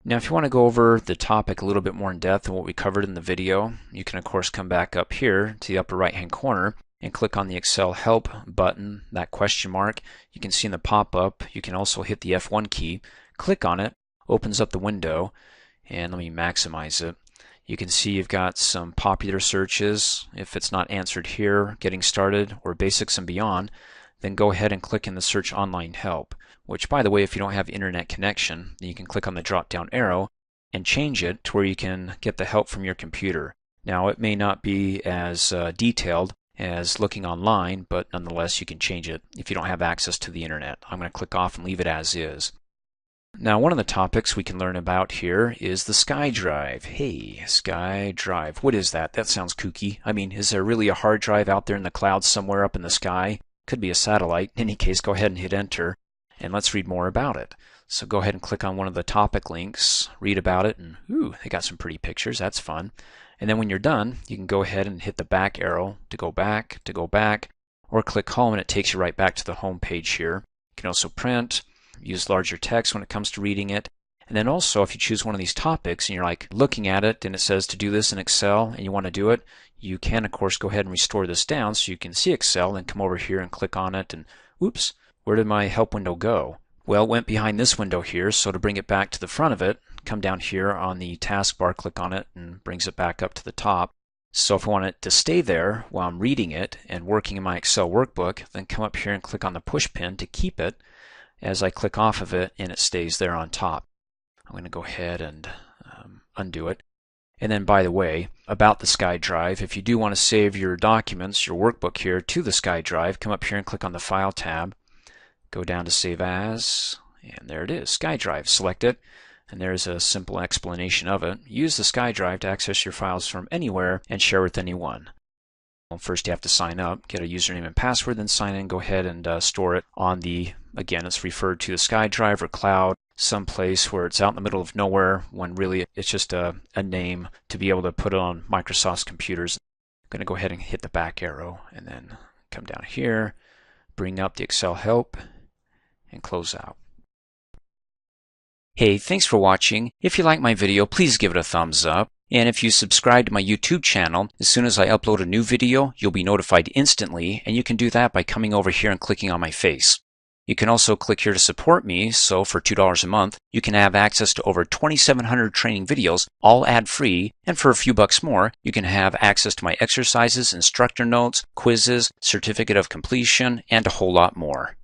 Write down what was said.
Now, if you want to go over the topic a little bit more in depth than what we covered in the video, you can of course come back up here to the upper right hand corner and click on the Excel Help button, that question mark. You can see in the pop-up, you can also hit the F1 key, click on it, opens up the window, and let me maximize it. You can see you've got some popular searches. If it's not answered here, getting started, or basics and beyond, then go ahead and click in the search online help, which by the way, if you don't have internet connection, then you can click on the drop down arrow and change it to where you can get the help from your computer. Now it may not be as detailed as looking online, but nonetheless you can change it if you don't have access to the internet. I'm going to click off and leave it as is. Now, one of the topics we can learn about here is the SkyDrive. Hey, SkyDrive. What is that? That sounds kooky. I mean, is there really a hard drive out there in the clouds somewhere up in the sky? Could be a satellite. In any case, go ahead and hit enter, and let's read more about it. So go ahead and click on one of the topic links, read about it, and ooh, they got some pretty pictures. That's fun. And then when you're done, you can go ahead and hit the back arrow to go back, or click home, and it takes you right back to the home page here. You can also print, use larger text when it comes to reading it. And then also, if you choose one of these topics and you're like looking at it and it says to do this in Excel and you want to do it, you can of course go ahead and restore this down so you can see Excel and come over here and click on it and oops, where did my help window go? Well, it went behind this window here, so to bring it back to the front of it, come down here on the taskbar, click on it, and brings it back up to the top. So if I want it to stay there while I'm reading it and working in my Excel workbook, then come up here and click on the push pin to keep it as I click off of it, and it stays there on top. I'm going to go ahead and undo it. And then, by the way, about the SkyDrive, if you do want to save your documents, your workbook here, to the SkyDrive, come up here and click on the File tab, go down to Save As, and there it is, SkyDrive. Select it, and there's a simple explanation of it. Use the SkyDrive to access your files from anywhere and share with anyone. Well, first you have to sign up, get a username and password, then sign in, go ahead and store it on the, again, it's referred to the SkyDrive or cloud, someplace where it's out in the middle of nowhere when really it's just a name to be able to put it on Microsoft's computers. I'm going to go ahead and hit the back arrow and then come down here, bring up the Excel help, and close out. Hey, thanks for watching. If you like my video, please give it a thumbs up. And if you subscribe to my YouTube channel, as soon as I upload a new video, you'll be notified instantly, and you can do that by coming over here and clicking on my face. You can also click here to support me, so for $2 a month, you can have access to over 2,700 training videos, all ad-free, and for a few bucks more, you can have access to my exercises, instructor notes, quizzes, certificate of completion, and a whole lot more.